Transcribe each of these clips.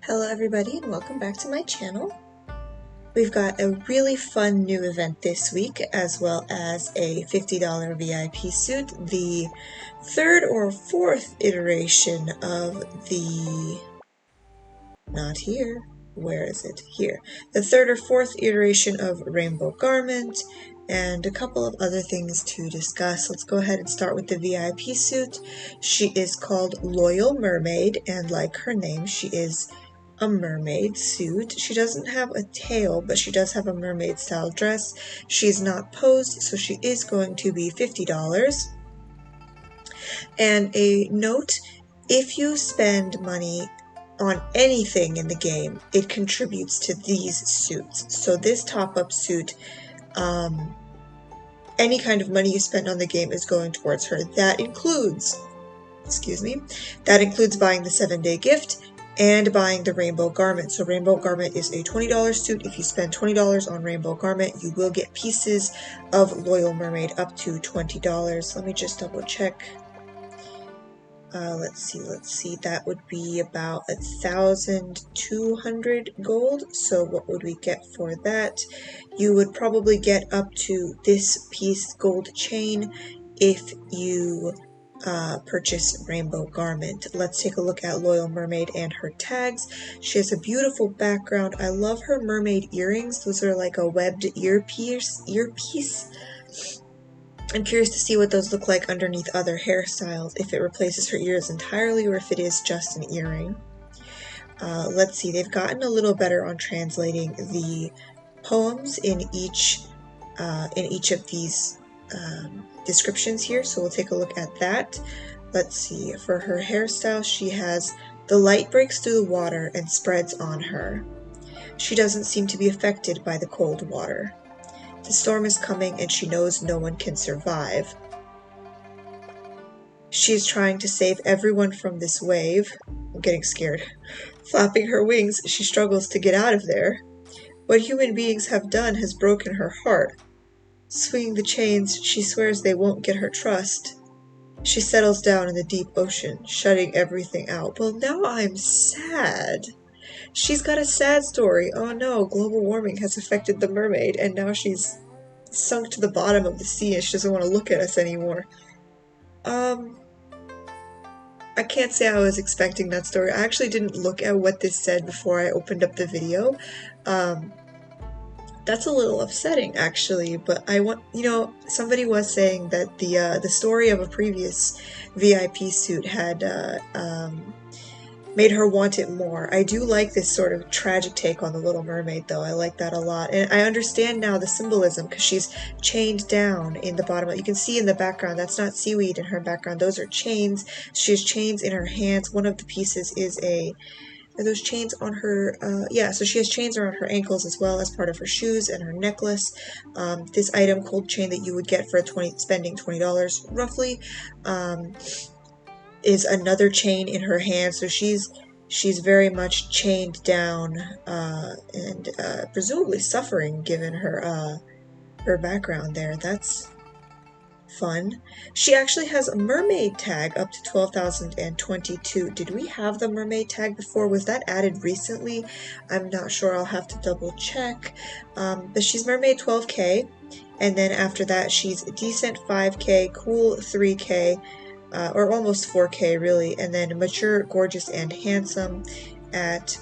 Hello everybody and welcome back to my channel. We've got a really fun new event this week as well as a $50 VIP suit, the third or fourth iteration of the... not here. Where is it? Here. The third or fourth iteration of Rainbow Garment and a couple of other things to discuss. Let's go ahead and start with the VIP suit. She is called Loyal Mermaid, and like her name, she is a mermaid suit. She doesn't have a tail, but she does have a mermaid style dress. She's not posed, so she is going to be $50. And a note, if you spend money on anything in the game, it contributes to these suits. So this top-up suit, any kind of money you spend on the game is going towards her. That includes, that includes buying the 7-day gift and buying the Rainbow Garment. So Rainbow Garment is a $20 suit. If you spend $20 on Rainbow Garment, you will get pieces of Loyal Mermaid up to $20. Let me just double check. Let's see, that would be about 1,200 gold. So what would we get for that? You would probably get up to this piece gold chain if you purchase Rainbow Garment. Let's take a look at Loyal Mermaid and her tags. She has a beautiful background. I love her mermaid earrings. Those are like a webbed earpiece. I'm curious to see what those look like underneath other hairstyles, if it replaces her ears entirely or if it is just an earring. Let's see, they've gotten a little better on translating the poems in each of these descriptions here, so we'll take a look at that. Let's see, for her hairstyle, she has the light breaks through the water and spreads on her. She doesn't seem to be affected by the cold water. The storm is coming and she knows no one can survive. She is trying to save everyone from this wave. I'm getting scared. Flapping her wings, she struggles to get out of there. What human beings have done has broken her heart. Swinging the chains, she swears they won't get her trust. She settles down in the deep ocean, shutting everything out. Well, now I'm sad. She's got a sad story. Oh no, global warming has affected the mermaid, and now she's sunk to the bottom of the sea and she doesn't want to look at us anymore. I can't say I was expecting that story. I actually didn't look at what this said before I opened up the video. That's a little upsetting, actually, but I want, somebody was saying that the story of a previous VIP suit had made her want it more. I do like this sort of tragic take on the Little Mermaid, though. I like that a lot. And I understand now the symbolism, because she's chained down in the bottom. You can see in the background, that's not seaweed in her background. Those are chains. She has chains in her hands. One of the pieces is are those chains on her, yeah, so she has chains around her ankles as well as part of her shoes and her necklace. This item, Cold Chain, that you would get for spending $20 roughly, is another chain in her hand, so she's very much chained down and presumably suffering given her her background there. That's fun. She actually has a mermaid tag up to 12,022. Did we have the mermaid tag before? Was that added recently? I'm not sure. I'll have to double check. But she's mermaid 12k, and then after that she's decent 5k, cool 3k, or almost 4k really, and then mature, gorgeous, and handsome at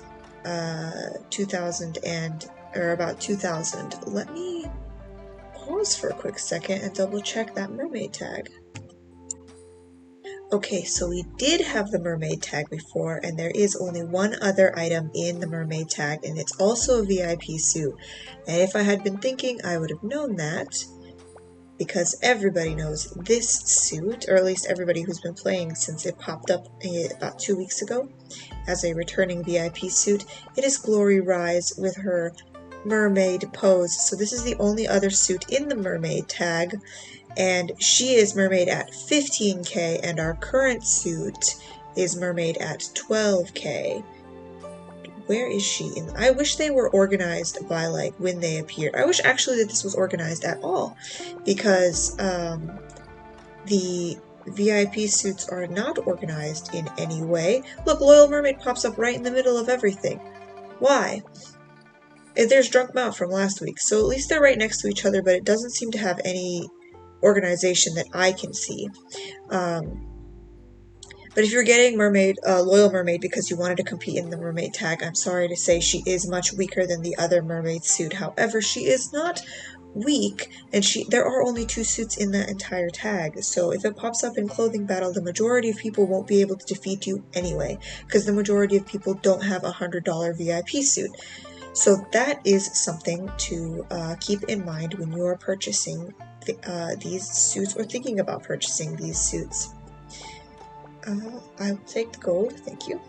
2,000 or about 2,000. Let me pause for a quick second and double check that mermaid tag. Okay, so we did have the mermaid tag before, and there is only one other item in the mermaid tag, and it's also a VIP suit. And if I had been thinking, I would have known that, because everybody knows this suit, or at least everybody who's been playing since it popped up about 2 weeks ago as a returning VIP suit. It is Glory Rise with her mermaid pose. So this is the only other suit in the mermaid tag, and she is mermaid at 15k, and our current suit is mermaid at 12k. Where is she? I wish they were organized by like when they appeared. I wish actually that this was organized at all, because the VIP suits are not organized in any way. Look, Loyal Mermaid pops up right in the middle of everything. Why? There's Drunk Mount from last week, so at least they're right next to each other, but it doesn't seem to have any organization that I can see. But if you're getting Loyal Mermaid because you wanted to compete in the mermaid tag, I'm sorry to say she is much weaker than the other mermaid suit. However, she is not weak, and there are only 2 suits in that entire tag, so if it pops up in Clothing Battle, the majority of people won't be able to defeat you anyway, because the majority of people don't have a $100 VIP suit. So that is something to keep in mind when you're purchasing these suits or thinking about purchasing these suits. I will take the gold, thank you.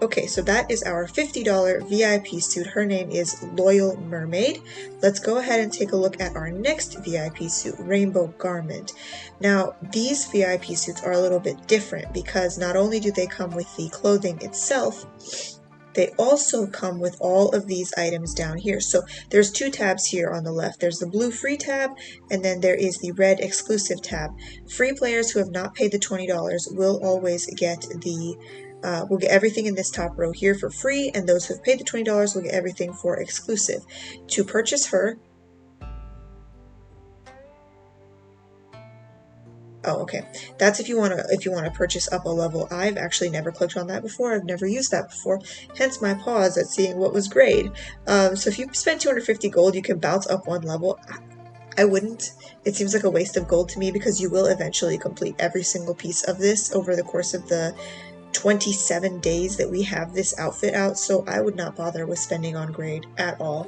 Okay, so that is our $50 VIP suit. Her name is Loyal Mermaid. Let's go ahead and take a look at our next VIP suit, Rainbow Garment. Now, these VIP suits are a little bit different because not only do they come with the clothing itself, they also come with all of these items down here. So there's 2 tabs here on the left. There's the blue free tab, and then there is the red exclusive tab. Free players who have not paid the $20 will always get will get everything in this top row here for free, and those who have paid the $20 will get everything for exclusive. To purchase her, oh, okay. That's if you want to purchase up a level. I've actually never clicked on that before. I've never used that before. Hence my pause at seeing what was grade. So if you spend 250 gold, you can bounce up 1 level. I wouldn't. It seems like a waste of gold to me because you will eventually complete every single piece of this over the course of the 27 days that we have this outfit out, so I would not bother with spending on grade at all.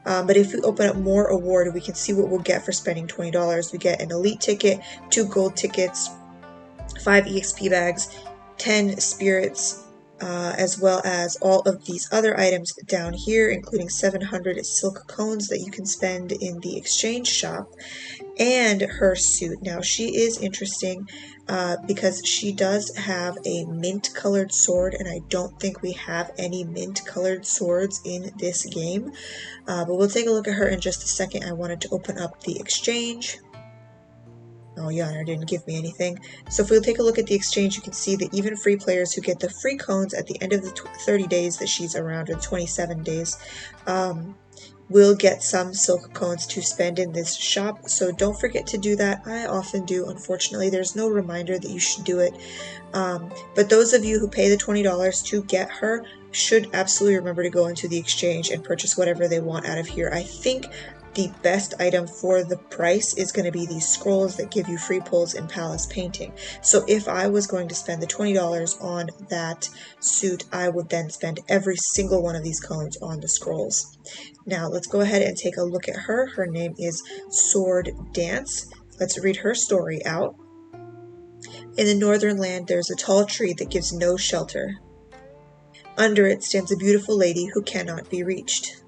But if we open up more award, we can see what we'll get for spending $20. We get an elite ticket, 2 gold tickets, 5 EXP bags, 10 spirits, as well as all of these other items down here, including 700 silk cones that you can spend in the exchange shop, and her suit. Now, she is interesting because she does have a mint-colored sword, and I don't think we have any mint-colored swords in this game. But we'll take a look at her in just a second. I wanted to open up the exchange. Oh, Yawner didn't give me anything. So if we'll take a look at the exchange, you can see that even free players who get the free cones at the end of the 30 days that she's around, or 27 days, will get some silk cones to spend in this shop. So don't forget to do that. I often do. Unfortunately, there's no reminder that you should do it. But those of you who pay the $20 to get her should absolutely remember to go into the exchange and purchase whatever they want out of here. I think the best item for the price is going to be these scrolls that give you free pulls in Palace Painting. So if I was going to spend the $20 on that suit, I would then spend every single one of these cones on the scrolls. Now let's go ahead and take a look at her. Her name is Sword Dance. Let's read her story out. In the northern land there is a tall tree that gives no shelter. Under it stands a beautiful lady who cannot be reached.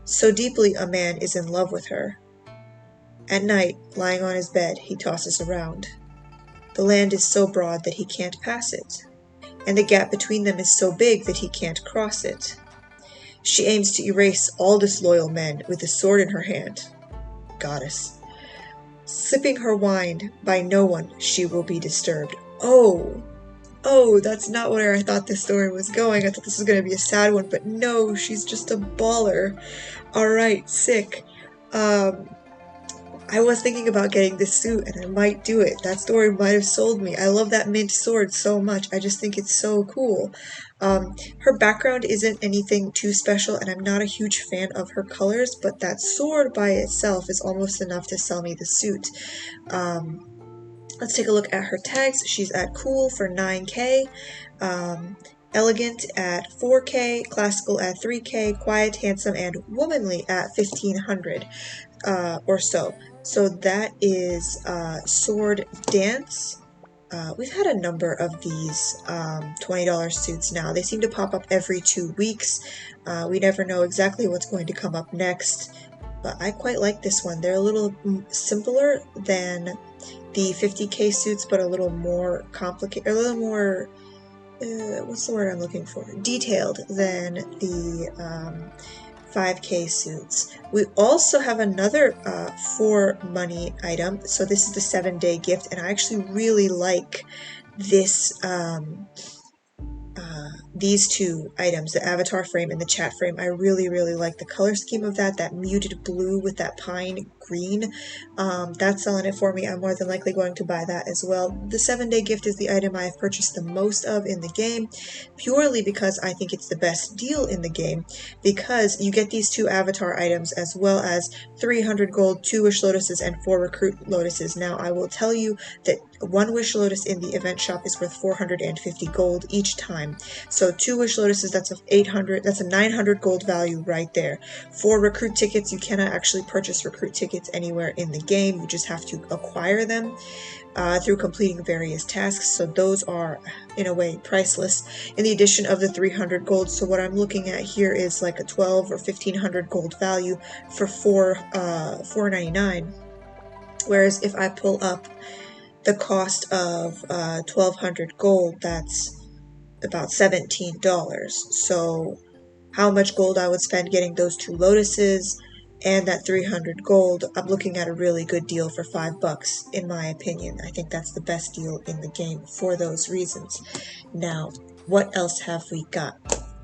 So deeply a man is in love with her. At night, lying on his bed, he tosses around. The land is so broad that he can't pass it, and the gap between them is so big that he can't cross it. She aims to erase all disloyal men with a sword in her hand. Goddess. Slipping her wine, by no one she will be disturbed. Oh, that's not where I thought this story was going. I thought this was going to be a sad one, but no, she's just a baller. Alright, sick. I was thinking about getting this suit, and I might do it. That story might have sold me. I love that mint sword so much. I just think it's so cool. Her background isn't anything too special, and I'm not a huge fan of her colors, but that sword by itself is almost enough to sell me the suit. Let's take a look at her tags. She's at Cool for 9K, Elegant at 4K, Classical at 3K, Quiet, Handsome, and Womanly at 1500 or so. So that is Sword Dance. We've had a number of these $20 suits now. They seem to pop up every 2 weeks. We never know exactly what's going to come up next, but I quite like this one. They're a little simpler than the 50K suits, but a little more complicated, a little more, what's the word I'm looking for? Detailed than the 5K suits. We also have another for money item. So this is the 7-day gift, and I actually really like this these two items, the avatar frame and the chat frame. I really like the color scheme of that muted blue with that pine green. That's selling it for me. I'm more than likely going to buy that as well. The 7-day gift is the item I have purchased the most of in the game, purely because I think it's the best deal in the game, because you get these two avatar items as well as 300 gold, 2 wish lotuses, and 4 recruit lotuses. Now I will tell you that 1 wish lotus in the event shop is worth 450 gold each time. So 2 wish lotuses, that's a 900 gold value right there. 4 recruit tickets, you cannot actually purchase recruit tickets anywhere in the game. You just have to acquire them through completing various tasks. So those are, in a way, priceless. In the addition of the 300 gold, so what I'm looking at here is like a 12 or 1500 gold value for 499. Whereas if I pull up the cost of 1200 gold, that's about $17. So how much gold I would spend getting those 2 lotuses and that 300 gold, I'm looking at a really good deal for $5 in my opinion. I think that's the best deal in the game for those reasons. Now, what else have we got?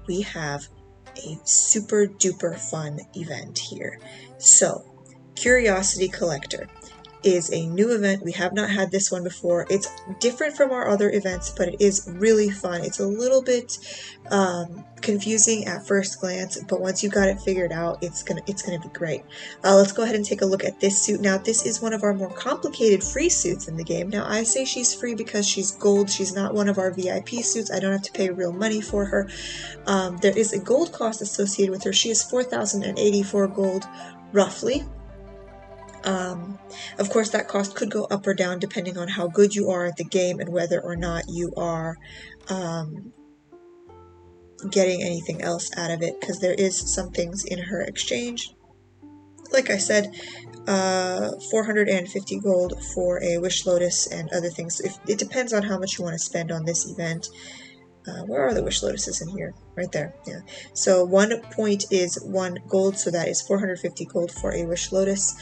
We have a super duper fun event here. So, Curiosity Collector is a new event. We have not had this one before. It's different from our other events, but it is really fun. It's a little bit confusing at first glance, but once you got it figured out, it's gonna be great. Let's go ahead and take a look at this suit. Now, this is one of our more complicated free suits in the game. Now, I say she's free because she's gold. She's not one of our VIP suits. I don't have to pay real money for her. There is a gold cost associated with her. She is 4,084 gold, roughly. Of course, that cost could go up or down depending on how good you are at the game and whether or not you are getting anything else out of it, because there is some things in her exchange. Like I said, 450 gold for a wish lotus and other things. It depends on how much you want to spend on this event. Where are the wish lotuses in here? Right there, yeah. So 1 point is 1 gold, so that is 450 gold for a wish lotus.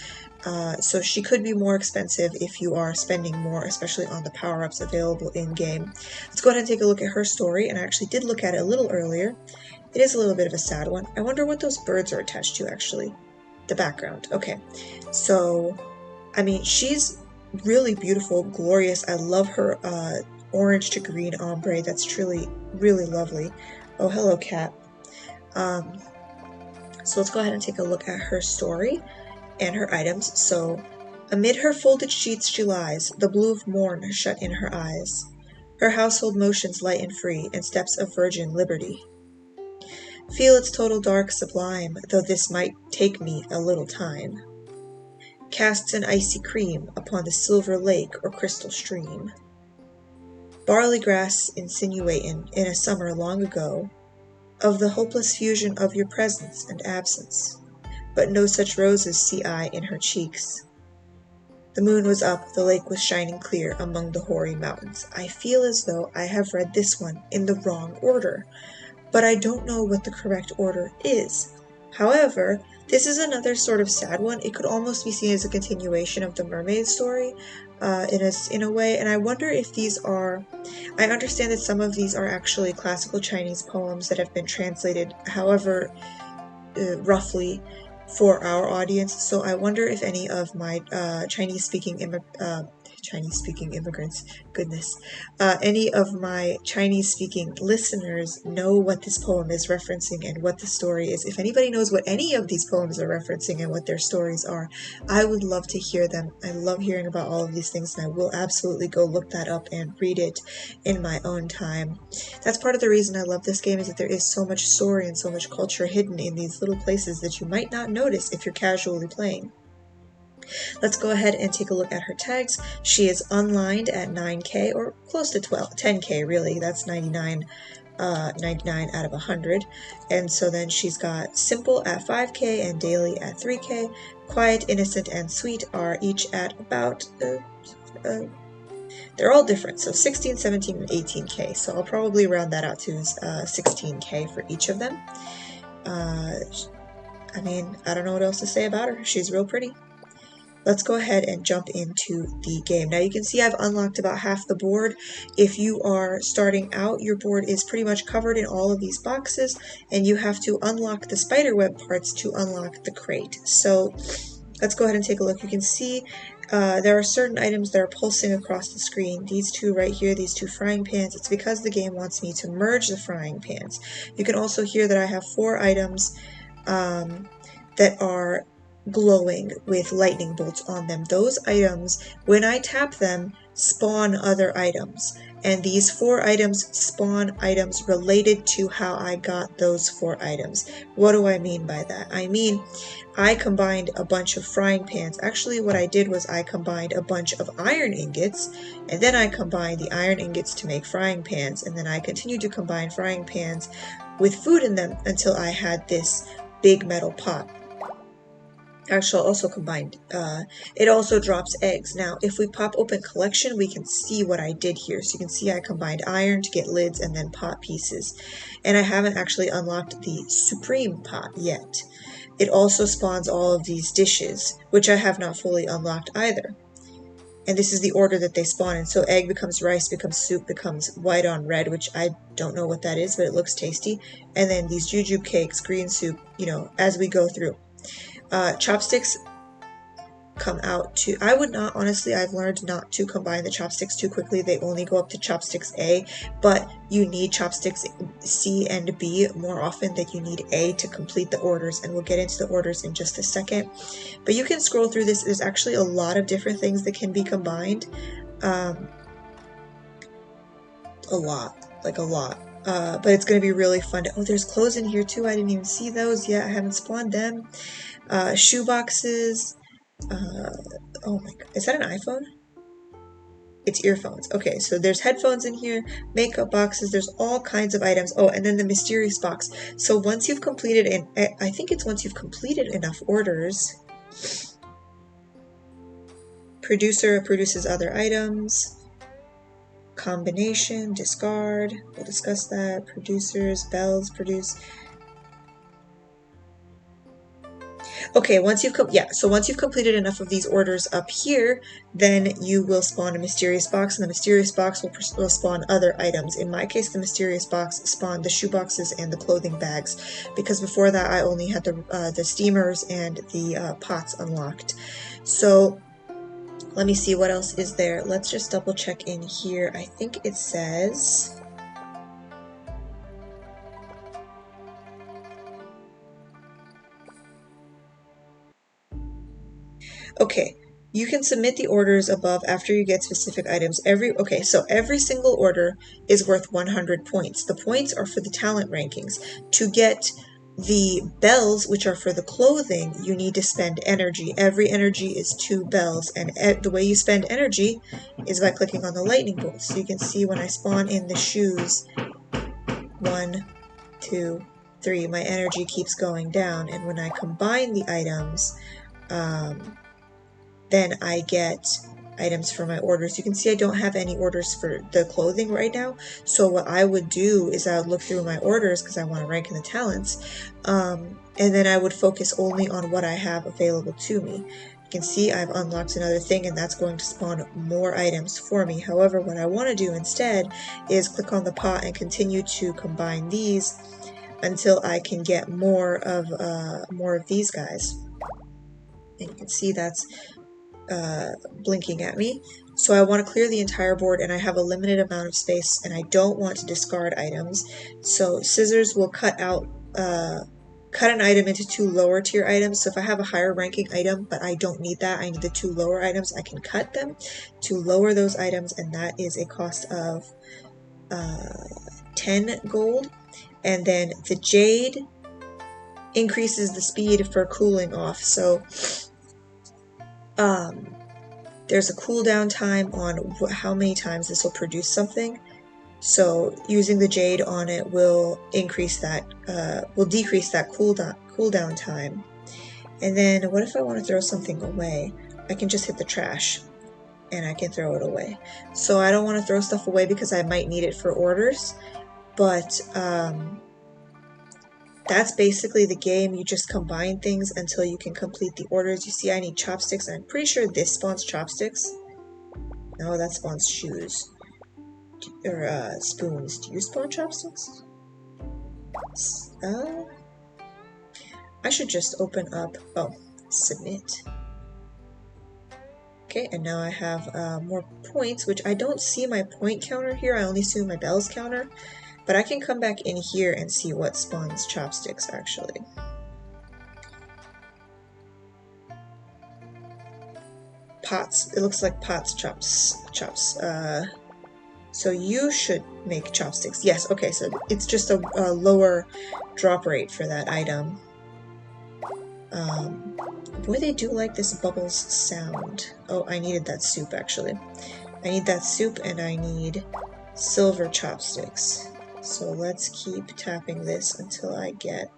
So she could be more expensive if you are spending more, especially on the power-ups available in-game. Let's go ahead and take a look at her story, and I actually did look at it a little earlier. It is a little bit of a sad one. I wonder what those birds are attached to, actually. The background. Okay. So, I mean, she's really beautiful, glorious. I love her orange to green ombre. That's truly, really lovely. Oh, hello, cat. So let's go ahead and take a look at her story and her items. So, amid her folded sheets she lies, the blue of morn shut in her eyes. Her household motions light and free, and steps of virgin liberty. Feel its total dark sublime, though this might take me a little time. Casts an icy cream upon the silver lake or crystal stream. Barley grass insinuatin' in a summer long ago, of the hopeless fusion of your presence and absence. But no such roses see I in her cheeks. The moon was up, the lake was shining clear among the hoary mountains. I feel as though I have read this one in the wrong order, but I don't know what the correct order is. However, this is another sort of sad one. It could almost be seen as a continuation of the mermaid story in a way, and I wonder if these are... I understand that some of these are actually classical Chinese poems that have been translated, however, roughly, for our audience, so I wonder if any of my Chinese-speaking immigrants, goodness, any of my Chinese-speaking listeners know what this poem is referencing and what the story is. If anybody knows what any of these poems are referencing and what their stories are, I would love to hear them. I love hearing about all of these things, and I will absolutely go look that up and read it in my own time. That's part of the reason I love this game, is that there is so much story and so much culture hidden in these little places that you might not notice if you're casually playing. Let's go ahead and take a look at her tags. She is unlined at 9k, or close to 10k really. That's 99 out of 100. And so then she's got simple at 5k and daily at 3k. Quiet, innocent, and sweet are each at about... they're all different, so 16, 17, and 18k. So I'll probably round that out to 16k for each of them. I mean, I don't know what else to say about her. She's real pretty. Let's go ahead and jump into the game. Now you can see I've unlocked about half the board. If you are starting out, your board is pretty much covered in all of these boxes, and you have to unlock the spiderweb parts to unlock the crate. So let's go ahead and take a look. You can see there are certain items that are pulsing across the screen. These two right here, these two frying pans, it's because the game wants me to merge the frying pans. You can also hear that I have 4 items that are glowing with lightning bolts on them. Those items, when I tap them, spawn other items. And these 4 items spawn items related to how I got those 4 items. What do I mean by that? I mean, I combined a bunch of frying pans. Actually, what I did was I combined a bunch of iron ingots, and then I combined the iron ingots to make frying pans, and then I continued to combine frying pans with food in them until I had this big metal pot. Actually, also combined. It also drops eggs. Now, if we pop open collection, we can see what I did here. So you can see I combined iron to get lids and then pot pieces. And I haven't actually unlocked the supreme pot yet. It also spawns all of these dishes, which I have not fully unlocked either. And this is the order that they spawn in. So egg becomes rice, becomes soup, becomes white on red, which I don't know what that is, but it looks tasty. And then these jujube cakes, green soup, you know, as we go through. Chopsticks come out to, I would not, honestly, I've learned not to combine the chopsticks too quickly. They only go up to chopsticks A, but you need chopsticks C and B more often than you need A to complete the orders, and we'll get into the orders in just a second. But you can scroll through this. There's actually a lot of different things that can be combined. A lot. But it's going to be really fun. Oh, there's clothes in here too. I didn't even see those yet. I haven't spawned them. Shoe boxes. Oh my god, is that an iPhone? It's earphones. Okay, so there's headphones in here, makeup boxes, there's all kinds of items. Oh, and then the mysterious box. So once you've completed, I think it's once you've completed enough orders, producer produces other items, combination, discard, we'll discuss that, producers, bells produce. Okay, once you've completed enough of these orders up here, then you will spawn a mysterious box, and the mysterious box will spawn other items. In my case, the mysterious box spawned the shoe boxes and the clothing bags, because before that I only had the steamers and the pots unlocked. So let me see what else is there. Let's just double check in here. I think it says... Okay, you can submit the orders above after you get specific items. So every single order is worth 100 points. The points are for the talent rankings. To get the bells, which are for the clothing, you need to spend energy. Every energy is 2 bells, and the way you spend energy is by clicking on the lightning bolts. So you can see when I spawn in the shoes, 1, 2, 3, my energy keeps going down, and when I combine the items, then I get items for my orders. You can see I don't have any orders for the clothing right now, so what I would do is I would look through my orders because I want to rank in the talents, and then I would focus only on what I have available to me. You can see I've unlocked another thing, and that's going to spawn more items for me. However, what I want to do instead is click on the pot and continue to combine these until I can get more of these guys. And you can see that's blinking at me. So I want to clear the entire board, and I have a limited amount of space, and I don't want to discard items. So scissors will cut an item into 2 lower tier items. So if I have a higher ranking item but I don't need that, I need the 2 lower items, I can cut them to lower those items, and that is a cost of 10 gold. And then the jade increases the speed for cooling off. So there's a cooldown time on how many times this will produce something. So using the jade on it will increase that, will decrease that cooldown time. And then what if I want to throw something away? I can just hit the trash and I can throw it away. So I don't want to throw stuff away because I might need it for orders, but that's basically the game. You just combine things until you can complete the orders. You see I need chopsticks, and I'm pretty sure this spawns chopsticks. No, that spawns shoes. Or spoons. Do you spawn chopsticks? I should just open up, oh, submit. Okay, and now I have more points, which I don't see my point counter here. I only see my bells counter, but I can come back in here and see what spawns chopsticks actually. Pots. It looks like pots chops. So you should make chopsticks. Yes, okay, so it's just a lower drop rate for that item. Boy, they do like this bubbles sound. Oh, I needed that soup, actually. I need that soup, and I need silver chopsticks. So let's keep tapping this until I get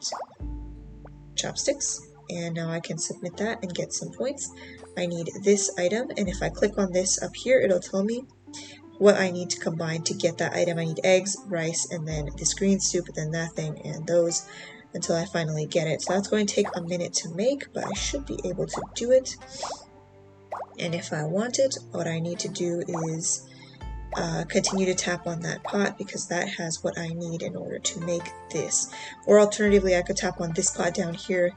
chopsticks. And now I can submit that and get some points. I need this item, and if I click on this up here, it'll tell me what I need to combine to get that item. I need eggs, rice, and then this green soup, and then that thing, and those, until I finally get it. So that's going to take a minute to make, but I should be able to do it. And if I want it, what I need to do is continue to tap on that pot, because that has what I need in order to make this. Or alternatively, I could tap on this pot down here,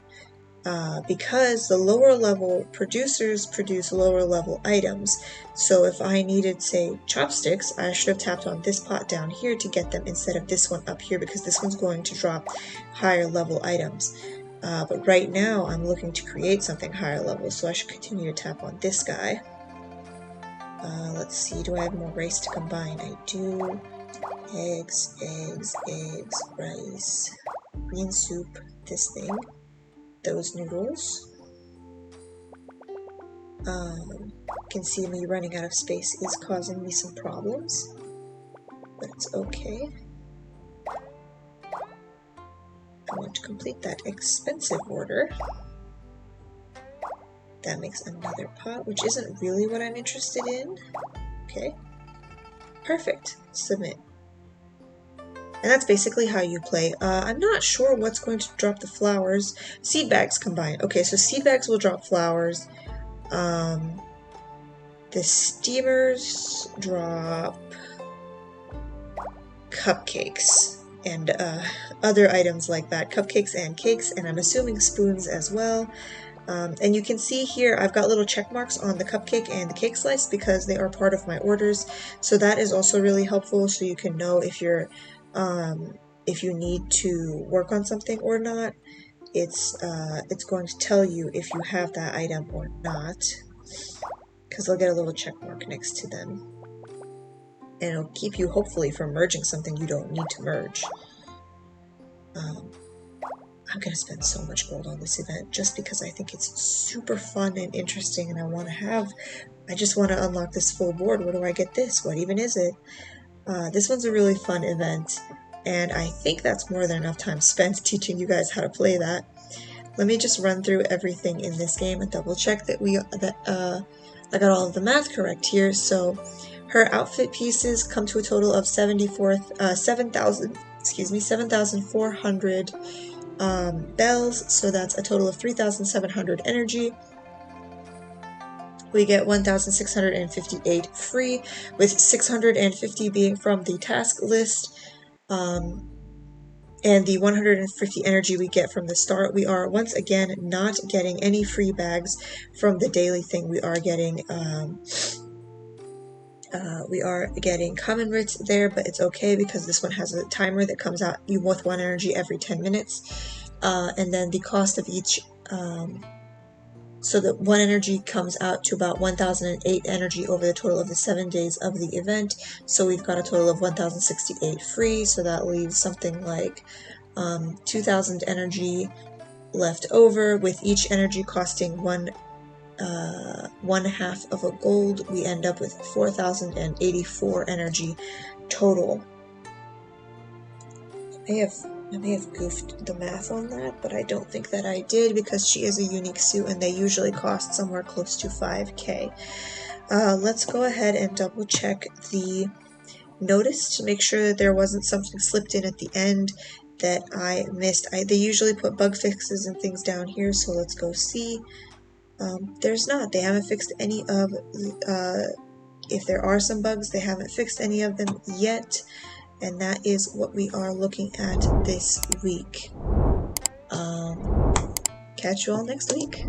because the lower level producers produce lower level items. So if I needed, say, chopsticks, I should have tapped on this pot down here to get them instead of this one up here, because this one's going to drop higher level items. But right now I'm looking to create something higher level, so I should continue to tap on this guy. Let's see, do I have more rice to combine? I do. Eggs, rice, green soup, this thing. Those noodles. Can see me running out of space is causing me some problems, but it's okay. I want to complete that expensive order. That makes another pot, which isn't really what I'm interested in. Okay. Perfect. Submit. And that's basically how you play. I'm not sure what's going to drop the flowers. Seed bags combined. Okay, so seed bags will drop flowers. The steamers drop cupcakes and other items like that. Cupcakes and cakes, and I'm assuming spoons as well. And you can see here I've got little check marks on the cupcake and the cake slice because they are part of my orders. So that is also really helpful, so you can know if you're if you need to work on something or not. It's going to tell you if you have that item or not, because they'll get a little check mark next to them, and it'll keep you hopefully from merging something you don't need to merge. I'm gonna spend so much gold on this event just because I think it's super fun and interesting, and I just want to unlock this full board. Where do I get this? What even is it? This one's a really fun event, and I think that's more than enough time spent teaching you guys how to play that. Let me just run through everything in this game and double check that I got all of the math correct here. So her outfit pieces come to a total of 7,400 bells, so that's a total of 3,700 energy. We get 1,658 free, with 650 being from the task list, and the 150 energy we get from the start. We are once again not getting any free bags from the daily thing. We are getting common writs there, but it's okay because this one has a timer that comes out with 1 energy every 10 minutes. And then the cost of each, so that 1 energy comes out to about 1,008 energy over the total of the 7 days of the event. So we've got a total of 1,068 free, so that leaves something like 2,000 energy left over, with each energy costing 1/2 of a gold. We end up with 4,084 energy total. I may have goofed the math on that, but I don't think that I did, because she is a unique suit and they usually cost somewhere close to 5k. Let's go ahead and double check the notice to make sure that there wasn't something slipped in at the end. that I missed. They usually put bug fixes and things down here, so let's go see. There's not. They haven't fixed any of, if there are some bugs, they haven't fixed any of them yet, and that is what we are looking at this week. Catch you all next week.